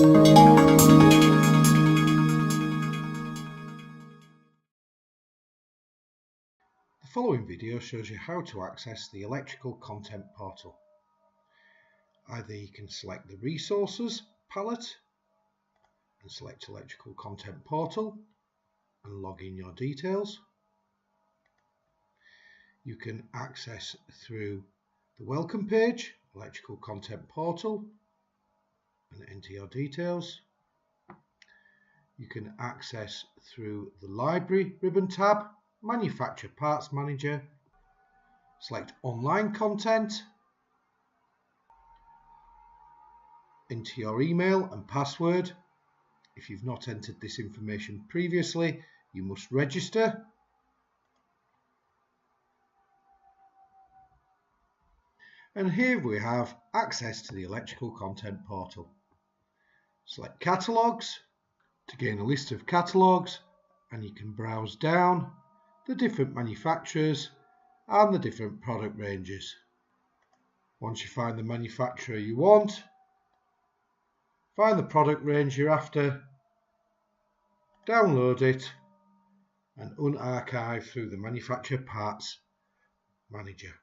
The following video shows you how to access the electrical content portal. Either you can select the resources palette and select electrical content portal and log in your details. You can access through the welcome page, electrical content portal, and enter your details. You can access through the library ribbon tab, manufacturer parts manager, select online content, enter your email and password. If you've not entered this information previously, you must register. And here we have access to the electrical content portal. Select catalogues to gain a list of catalogues, and you can browse down the different manufacturers and the different product ranges. Once you find the manufacturer you want, find the product range you're after, download it and unarchive through the manufacturer parts manager.